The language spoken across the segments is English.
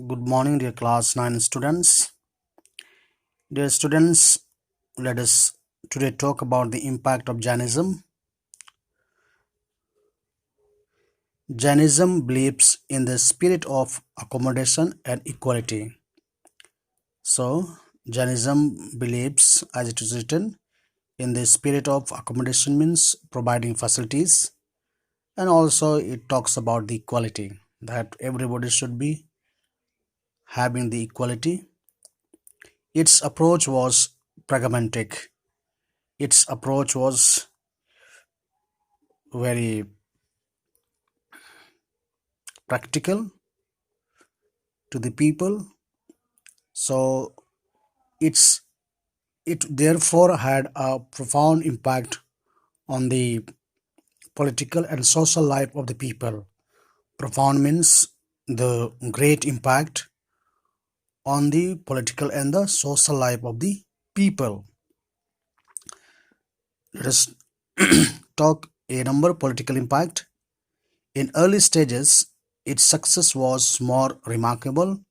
Good morning, dear class 9 students. Dear students, let us today talk about the impact of Jainism. Jainism believes in the spirit of accommodation and equality. So, Jainism believes, as it is written, in the spirit of accommodation means providing facilities, and also it talks about the equality that everybody should be having the equality. Its approach was pragmatic. Its approach was very practical to the people. So it's it therefore had a profound impact on the political and social life of the people. Profound means the great impact on the political and the social life of the people. Let us talk a number political impact. In early stages, its success was more remarkable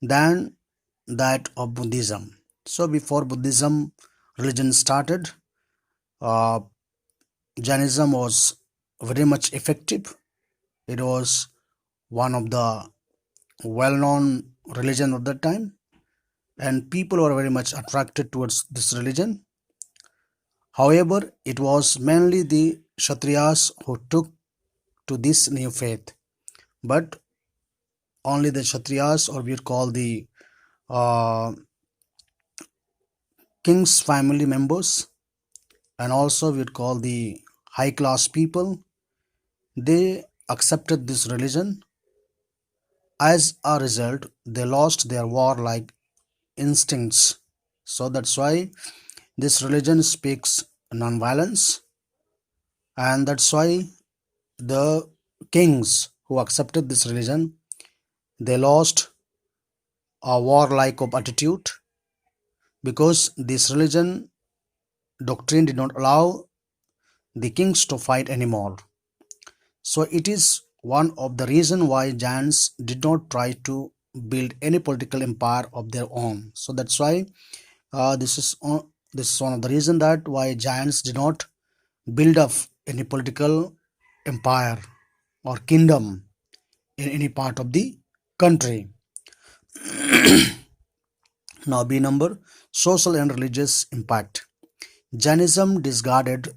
than that of Buddhism. So before Buddhism religion started, uh, Jainism was very much effective. It was one of the well-known religion of that time, and people were very much attracted towards this religion. However, it was mainly the Kshatriyas who took to this new faith, but only the Kshatriyas, or we call the uh, king's family members, and also we call the high class people, they accepted this religion. As a result, they lost their warlike instincts. So that's why this religion speaks non-violence, and that's why the kings who accepted this religion, they lost a warlike of attitude, because this religion doctrine did not allow the kings to fight anymore. So it is one of the reason why Jains did not try to build any political empire of their own. So that's why this is one of the reason that why Jains did not build up any political empire or kingdom in any part of the country. Now B number, social and religious impact. Jainism discarded,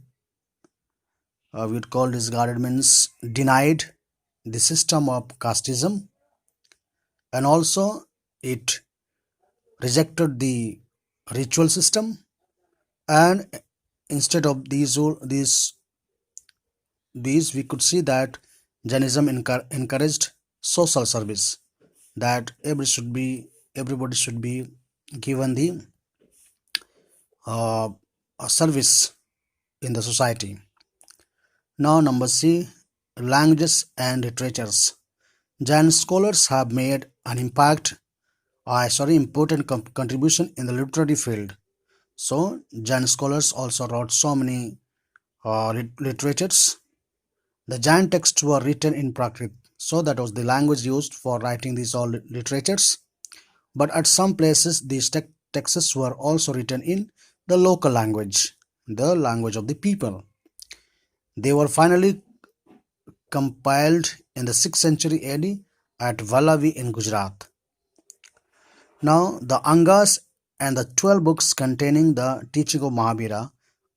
we would call discarded means denied the system of casteism, and also it rejected the ritual system, and instead of these we could see that Jainism encouraged social service, that everybody should be given the uh, a service in the society. Now number C, languages and literatures. Jain scholars have made an important contribution in the literary field. So Jain scholars also wrote so many literatures. The Jain texts were written in Prakrit, so that was the language used for writing these all literatures. But at some places, these texts were also written in the local language, the language of the people. They were finally compiled in the 6th century AD at Vallavi in Gujarat. Now, the Angas and the 12 books containing the teaching of Mahabhira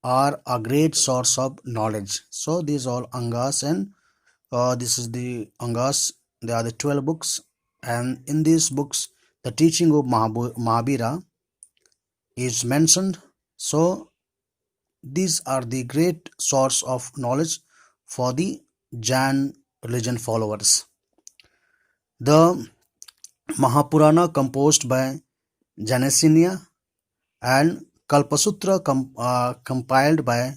are a great source of knowledge. So, these all Angas, and this is the Angas, they are the 12 books, and in these books, the teaching of Mahabhira is mentioned. So, these are the great source of knowledge for the Jain religion followers. The Mahapurana, composed by Janesinia, and Kalpasutra, compiled by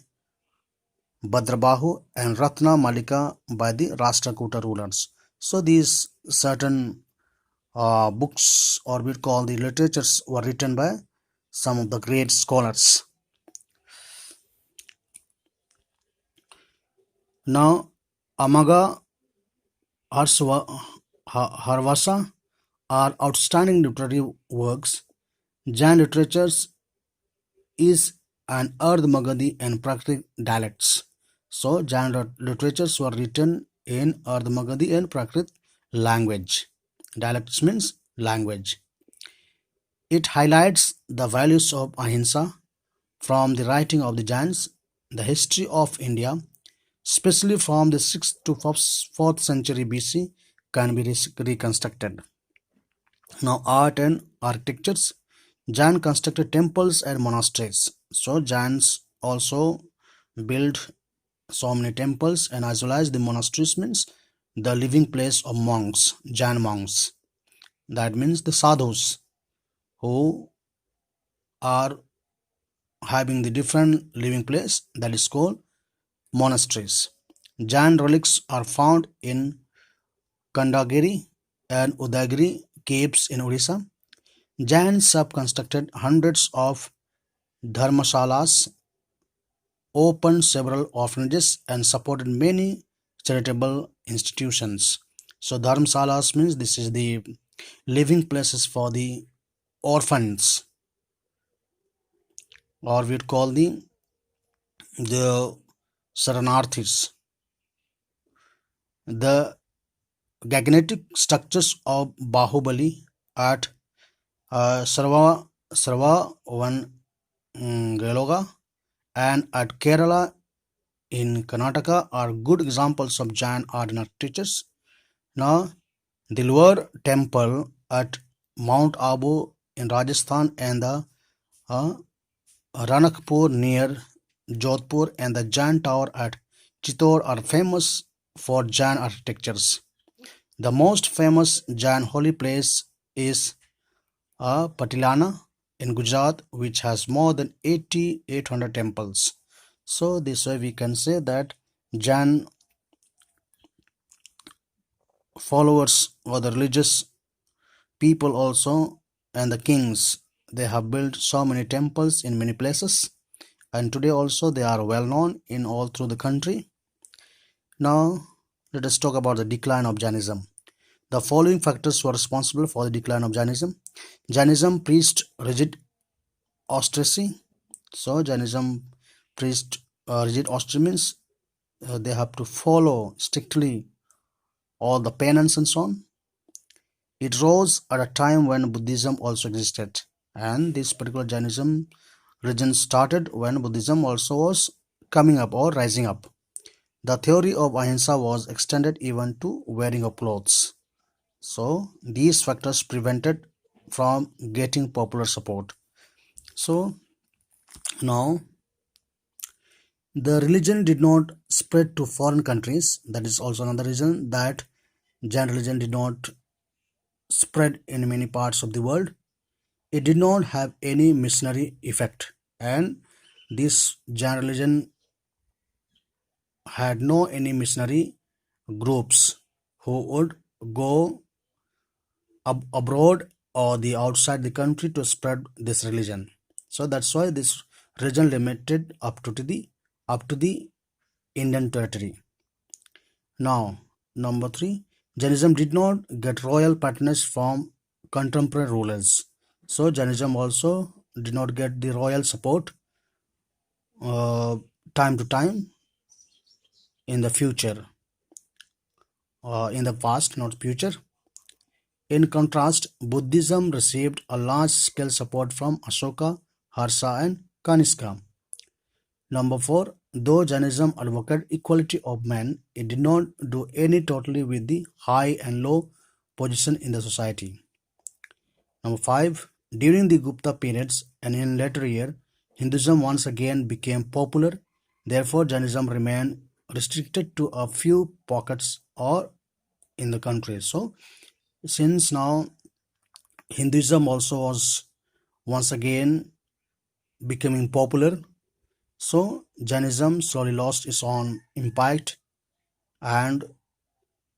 Bhadrabahu, and Ratna Malika by the Rashtrakuta rulers. So these certain books, or we call the literatures, were written by some of the great scholars. Now Amaga Harvasa are outstanding literary works. Jain literatures is an Ard Magadhi and Prakrit dialects. So Jain literatures were written in Ard Magadhi and Prakrit language. Dialects means language. It highlights the values of ahimsa from the writing of the Jains, the history of India, especially from the 6th to 4th century BC, can be reconstructed. Now, art and architectures. Jain constructed temples and monasteries. So, Jains also built so many temples, and as well as the monasteries means the living place of monks, Jain monks. That means the sadhus who are having the different living place, that is called monasteries. Jain relics are found in Kandagiri and Udagiri caves in Orissa. Jains have constructed hundreds of dharmashalas, opened several orphanages, and supported many charitable institutions. So, dharmashalas means this is the living places for the orphans, or we'd call the Saranarthis. The gigantic structures of Bahubali at Sarva Geloga and at Kerala in Karnataka are good examples of Jain art and architectures. Now, the Lower Temple at Mount Abu in Rajasthan and the uh, Ranakpur near Jodhpur and the Jain Tower at Chittor are famous for Jain architectures. The most famous Jain holy place is Patilana in Gujarat, which has more than 8,800 temples. So, this way we can say that Jain followers or the religious people also and the kings, they have built so many temples in many places, and today also they are well known in all through the country. Now, let us talk about the decline of Jainism. The following factors were responsible for the decline of Jainism. Jainism preached rigid austerity. So Jainism preached rigid austerity means they have to follow strictly all the penance and so on. It rose at a time when Buddhism also existed, and this particular Jainism religion started when Buddhism also was coming up or rising up. The theory of ahimsa was extended even to wearing of clothes. So these factors prevented from getting popular support. So now the religion did not spread to foreign countries. That is also another reason that Jain religion did not spread in many parts of the world. It did not have any missionary effect, and this Jain religion had no any missionary groups who would go abroad or the outside the country to spread this religion. So that's why this religion limited up to the Indian territory. Now, number three, Jainism did not get royal patronage from contemporary rulers. So Jainism also did not get the royal support uh, time to time in the future, in the past, not future. In contrast, Buddhism received a large-scale support from Ashoka, Harsha, and Kanishka. Number four, though Jainism advocated equality of men, it did not do any totally with the high and low position in the society. Number five, during the Gupta periods and in later year, Hinduism once again became popular. Therefore, Jainism remained restricted to a few pockets or in the country. So, since now Hinduism also was once again becoming popular, so Jainism slowly lost its own impact and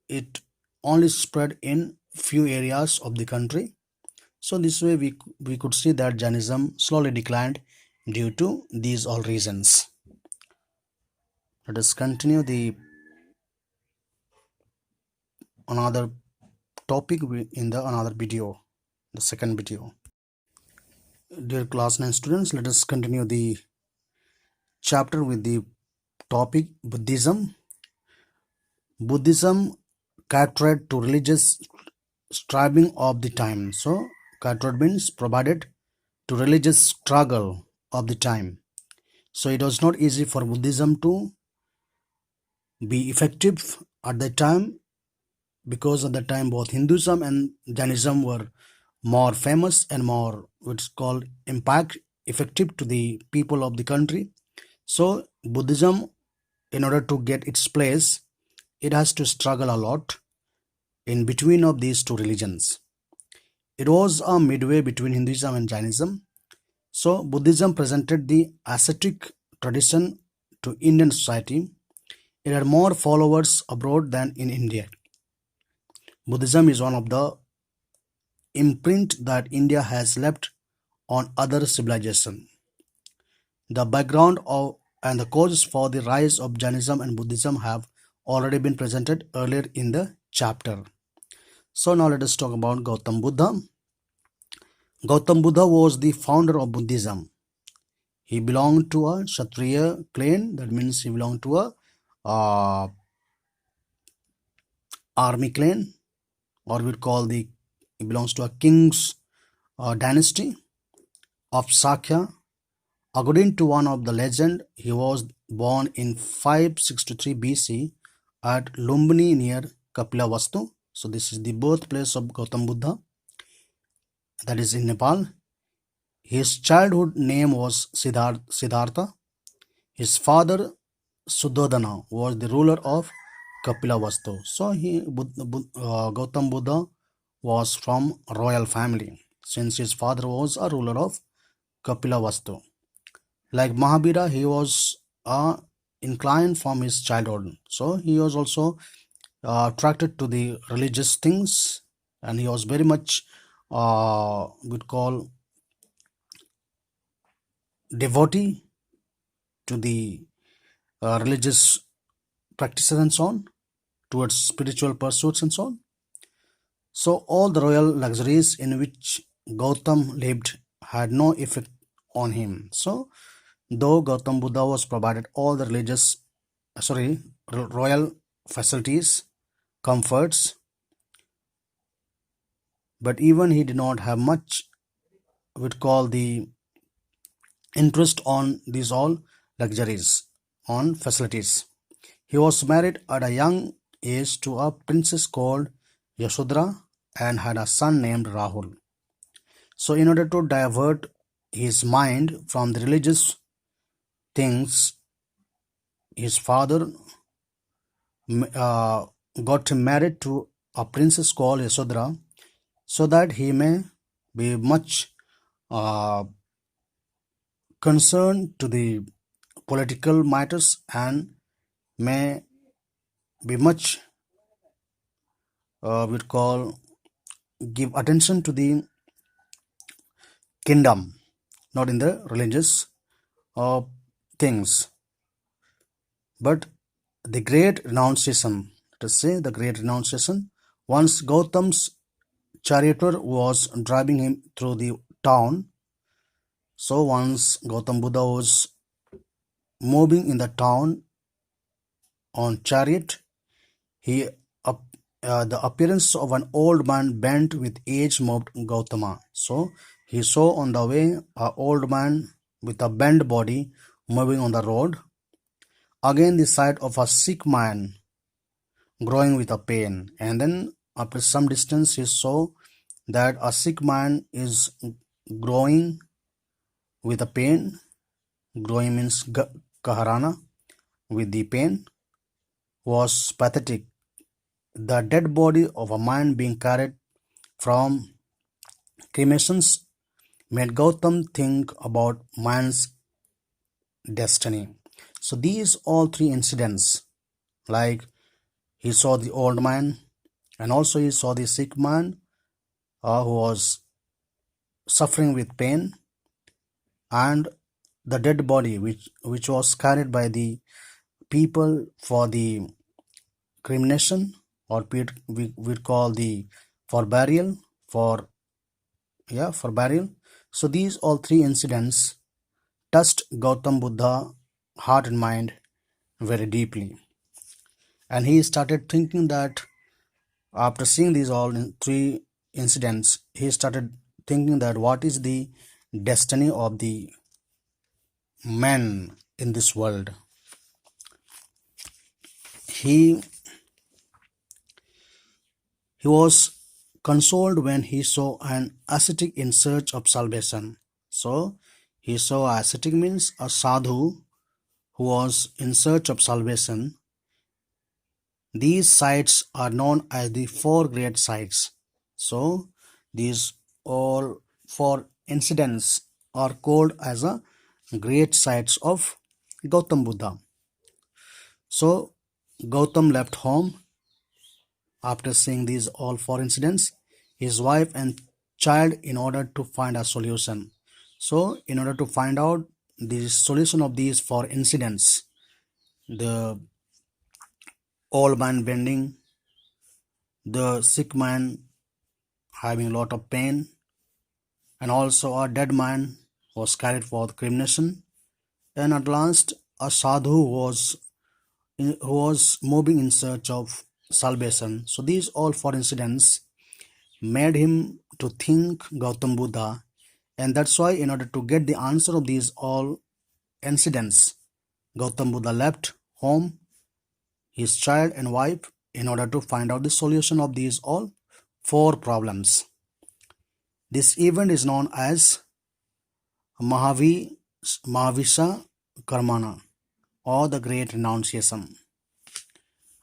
it only spread in few areas of the country. So this way we could see that Jainism slowly declined due to these all reasons. Let us continue the another topic in the another video, the second video. Dear class 9 students, let us continue the chapter with the topic Buddhism. Buddhism catered to religious striving of the time. So catered means provided to religious struggle of the time. So it was not easy for Buddhism to be effective at that time, because at that time both Hinduism and Jainism were more famous and more what's called impact effective to the people of the country. So Buddhism, in order to get its place, it has to struggle a lot in between of these two religions. It was a midway between Hinduism and Jainism. So Buddhism presented the ascetic tradition to Indian society. It had more followers abroad than in India. Buddhism is one of the imprint that India has left on other civilization. The background of and the causes for the rise of Jainism and Buddhism have already been presented earlier in the chapter. So now let us talk about Gautam Buddha. Gautam Buddha was the founder of Buddhism. He belonged to a Kshatriya clan, that means he belonged to a army clan, or we call he belongs to a king's dynasty of Sakya. According to one of the legend, he was born in 563 BC at Lumbini near Kapilavastu. So this is the birthplace of Gautam Buddha, that is in Nepal. His childhood name was Siddhartha. His father Suddhodana was the ruler of Kapilavastu. So Gautam Buddha was from a royal family, since his father was a ruler of Kapilavastu. Like Mahabira, he was inclined from his childhood. So he was also attracted to the religious things, and he was very much we'd call devotee to the religious practices and so on, towards spiritual pursuits and so on. So all the royal luxuries in which Gautam lived had no effect on him. So though Gautam Buddha was provided all the royal facilities, comforts, but even he did not have much, we'd call the interest on these all luxuries, on facilities. He was married at a young age to a princess called Yashodhara and had a son named Rahul. So in order to divert his mind from the religious things, his father got him married to a princess called Yashodhara, so that he may be much concerned to the political matters and may be much we'd call give attention to the kingdom, not in the religious things. But the great renunciation, let us say the great renunciation, once Gautam's charioteer was driving him through the town. So once Gautam Buddha was moving in the town on chariot, the appearance of an old man bent with age moved Gautama. So he saw on the way an old man with a bent body moving on the road. Again the sight of a sick man growing with a pain, and then after some distance he saw that a sick man is growing with a pain. Growing means kaharana, with the pain, was pathetic. The dead body of a man being carried from cremations made Gautam think about man's destiny. So these all three incidents, like he saw the old man and also he saw the sick man who was suffering with pain, and the dead body which was carried by the people for the cremation, or we call the for burial, for burial. So these all three incidents touched Gautam Buddha heart and mind very deeply, and he started thinking that after seeing these three incidents, he started thinking that what is the destiny of the men in this world. He he was consoled when he saw an ascetic in search of salvation. So he saw ascetic means a sadhu who was in search of salvation. These sites are known as the four great sites. So these all four incidents are called as a great sites of Gautam Buddha. So Gautam left home after seeing these all four incidents, his wife and child, in order to find a solution. So in order to find out the solution of these four incidents, the old man bending, the sick man having a lot of pain, and also a dead man was carried for cremation, and at last a sadhu who was moving in search of salvation. So these all four incidents made him to think Gautam Buddha, and that's why in order to get the answer of these all incidents, Gautam Buddha left home, his child and wife, in order to find out the solution of these all four problems. This event is known as Mahavisa Karmana, or the Great Renunciation.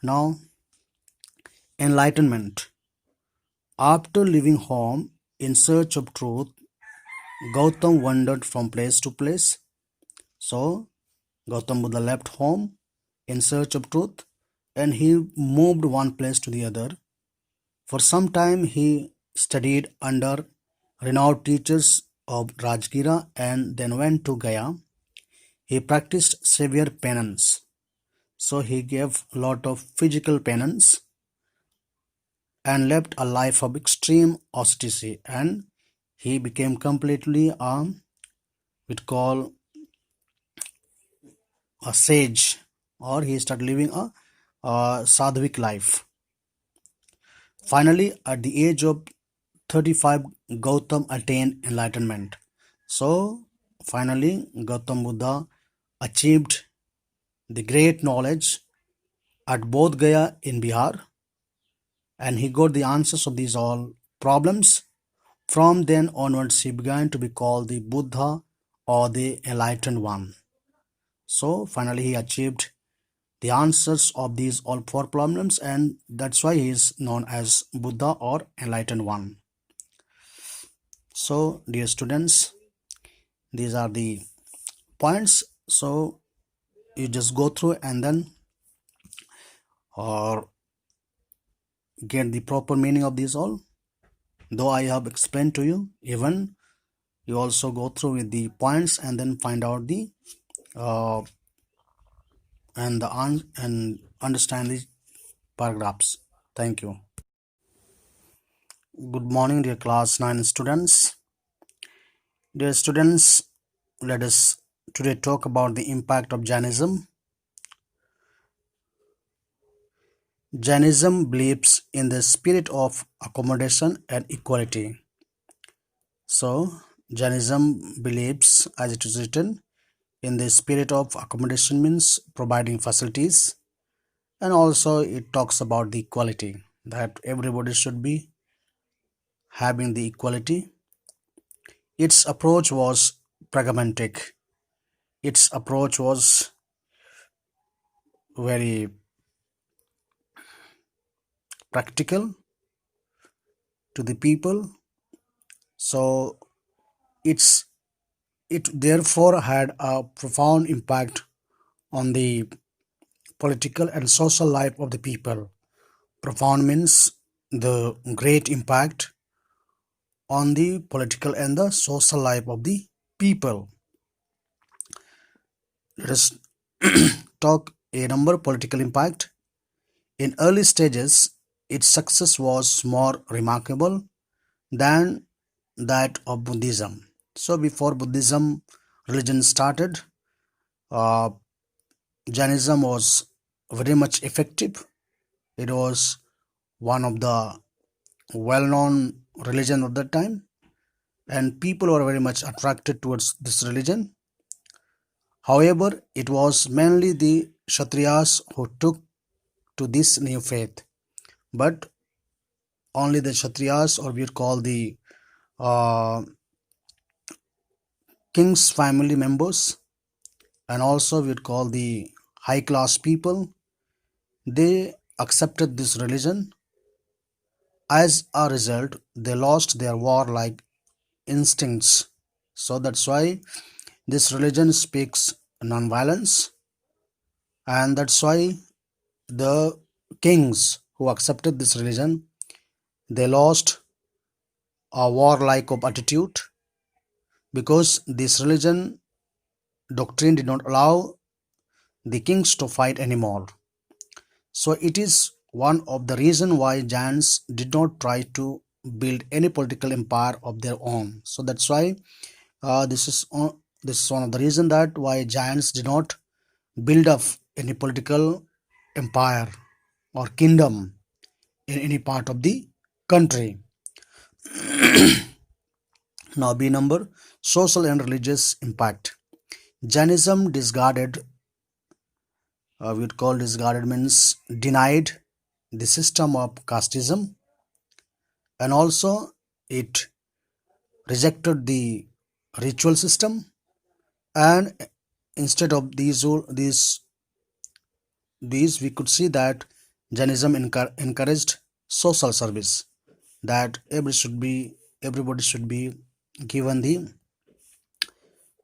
Now, enlightenment. After leaving home in search of truth, Gautam wandered from place to place. So, Gautam Buddha left home in search of truth, and he moved one place to the other. For some time, he studied under renowned teachers of Rajgira and then went to Gaya. He practiced severe penance. So he gave a lot of physical penance and lived a life of extreme austerity, and he became completely we call a sage, or he started living a sadhvic life. Finally, at the age of 35, Gautam attained enlightenment. So finally, Gautam Buddha achieved the great knowledge at Bodh Gaya in Bihar, and he got the answers of these all problems. From then onwards, he began to be called the Buddha, or the enlightened one. So finally, he achieved the answers of these all four problems, and that's why he is known as Buddha, or enlightened one. So dear students, these are the points. So you just go through and then or get the proper meaning of these all. Though I have explained to you, even you also go through with the points and then find out the uh, and understand the paragraphs. Thank you. Good morning, dear class 9 students. Dear students, let us today talk about the impact of Jainism. Jainism believes in the spirit of accommodation and equality. So, Jainism believes, as it is written, in the spirit of accommodation means providing facilities, and also it talks about the equality, that everybody should be having the equality. Its approach was pragmatic. Its approach was very practical to the people. So it's it therefore had a profound impact on the political and social life of the people. Profound means the great impact on the political and the social life of the people. Let us talk a number political impact. In early stages, its success was more remarkable than that of Buddhism. So before Buddhism religion started, uh, Jainism was very much effective. It was one of the well-known religion of that time, and people were very much attracted towards this religion. However, it was mainly the Kshatriyas who took to this new faith, but only the Kshatriyas, or we call the uh, king's family members, and also we'd call the high class people, they accepted this religion. As a result, they lost their warlike instincts. So that's why this religion speaks non-violence, and that's why the kings who accepted this religion, they lost a warlike of attitude, because this religion doctrine did not allow the kings to fight anymore. So it is one of the reason why Jains did not try to build any political empire of their own. So that's why this is one of the reason that why Jains did not build up any political empire or kingdom in any part of the country. Now B number, social and religious impact. Jainism discarded, we would call discarded means denied the system of casteism, and also it rejected the ritual system, and instead of these we could see that Jainism encouraged social service, that everybody should be given the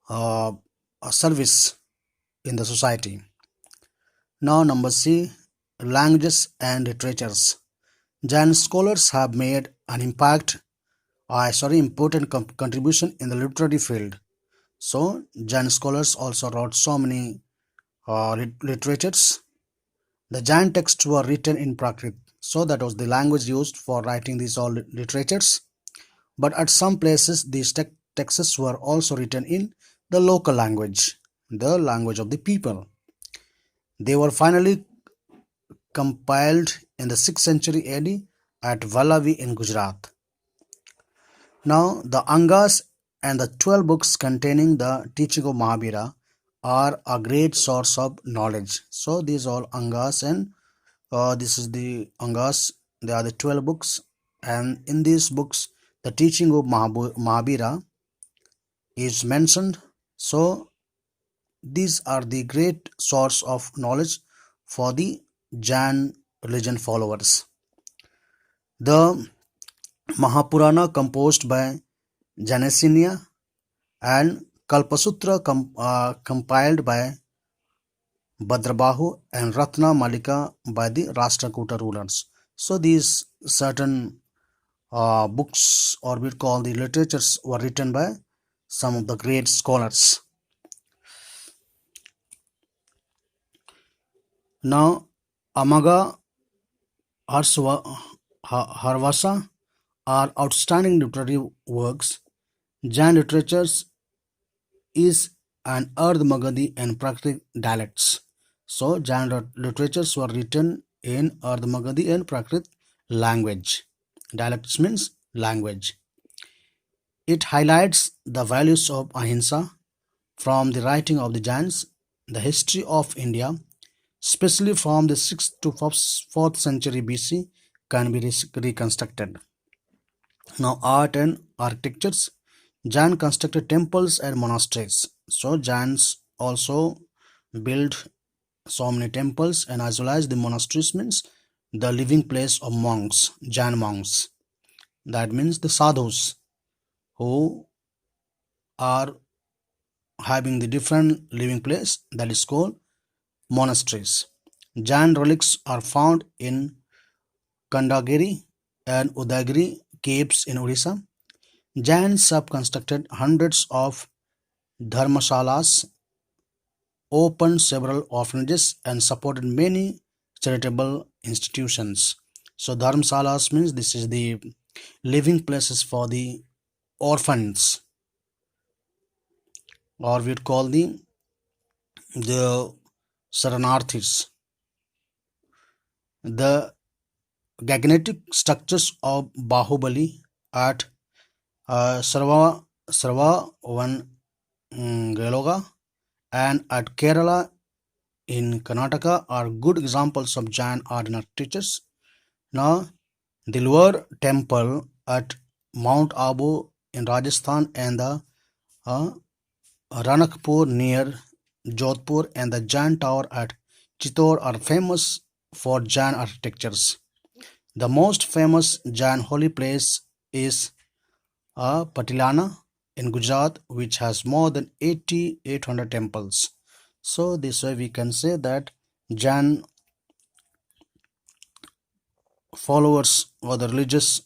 uh, a service in the society. Now number C, languages and literatures. Jain scholars have made an important contribution in the literary field. So Jain scholars also wrote so many literatures. The Jain texts were written in Prakrit, so that was the language used for writing these all literatures. But at some places, these texts were also written in the local language, the language of the people. They were finally compiled in the 6th century AD at Vallavi in Gujarat. Now, the Angas and the 12 books containing the teaching of Mahabharata are a great source of knowledge. So, these all Angas, and this is the Angas, they are the 12 books, and in these books, the teaching of Mahabharata is mentioned. So, these are the great source of knowledge for the Jain religion followers. The Mahapurana, composed by Janesinia, and Kalpasutra, compiled by Bhadrabahu, and Ratna Malika by the Rashtrakuta rulers. So these certain books, or we call the literatures, were written by some of the great scholars. Now, Amaga Harvasa are outstanding literary works. Jain literatures is an Ard Magadhi and Prakrit dialects. So Jain literatures were written in Ard Magadhi and Prakrit language. Dialects means language. It highlights the values of ahimsa from the writing of the Jains. The history of India, especially from the 6th to 4th century BC, can be reconstructed. Now, art and architectures. Jain constructed temples and monasteries. So, Jains also built so many temples, and as well as the monasteries means the living place of monks, Jain monks. That means the sadhus who are having the different living place, that is called monasteries. Jain relics are found in Kandagiri and Udagiri caves in Orissa. Jains have constructed hundreds of dharmashalas, opened several orphanages, and supported many charitable institutions. So dharmsalas means this is the living places for the orphans, or we'd call the Saranarthis. The gigantic structures of Bahubali at Sarva Geloga and at Kerala in Karnataka are good examples of Jain art and architectures. Now, Dilwar Temple at Mount Abu in Rajasthan and the uh, Ranakpur near Jodhpur and the Jain Tower at Chittor are famous for Jain architectures. The most famous Jain holy place is Patilana in Gujarat, which has more than 8,800 temples. So this way we can say that Jain followers or the religious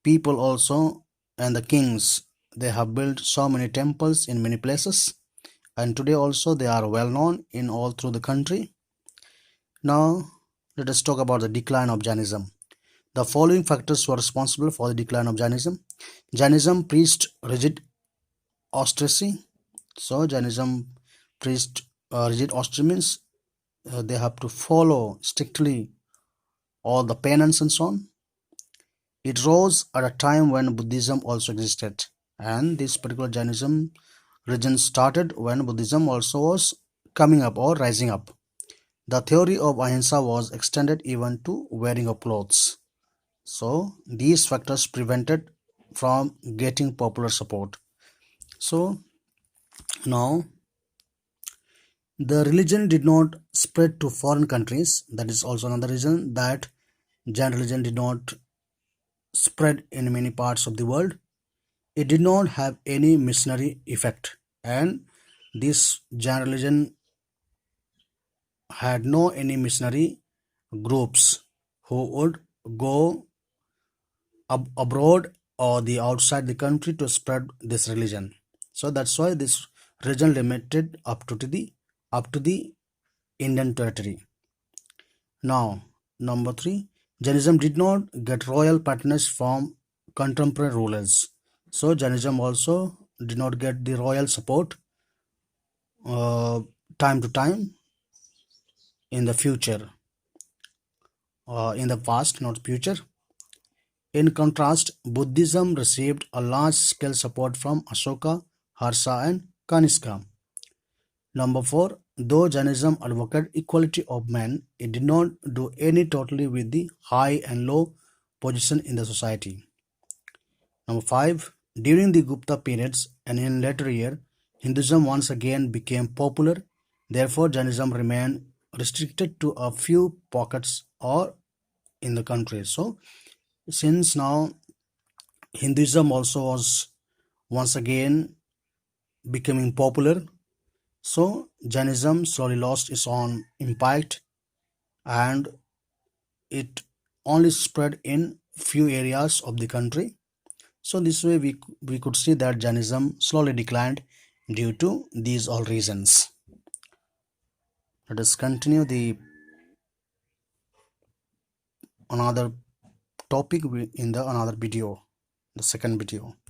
people also and the kings, they have built so many temples in many places, and today also they are well known in all through the country. Now let us talk about the decline of Jainism. The following factors were responsible for the decline of Jainism. Jainism preached rigid austerity. So Jainism preached rigid austerity means they have to follow strictly all the penance and so on. It rose at a time when Buddhism also existed, and this particular Jainism religion started when Buddhism also was coming up or rising up. The theory of ahimsa was extended even to wearing of clothes. So these factors prevented from getting popular support. So now the religion did not spread to foreign countries. That is also another reason that Jain religion did not spread in many parts of the world. It did not have any missionary effect, and this Jain religion had no any missionary groups who would go abroad or the outside the country to spread this religion. So that's why this religion limited up to the Indian territory. Now, number three, Jainism did not get royal patronage from contemporary rulers. So Jainism also did not get the royal support uh, time to time in the future, in the past, not future. In contrast, Buddhism received a large-scale support from Ashoka, Harsha, and Kanishka. Number four, though Jainism advocated equality of men, it did not do any totally with the high and low position in the society. Number five, during the Gupta periods and in later year, Hinduism once again became popular. Therefore, Jainism remained restricted to a few pockets or in the country. So, since now Hinduism also was once again becoming popular, so Jainism slowly lost its own impact and it only spread in few areas of the country. So this way we could see that Jainism slowly declined due to these all reasons. Let us continue the another topic in the another video, the second video.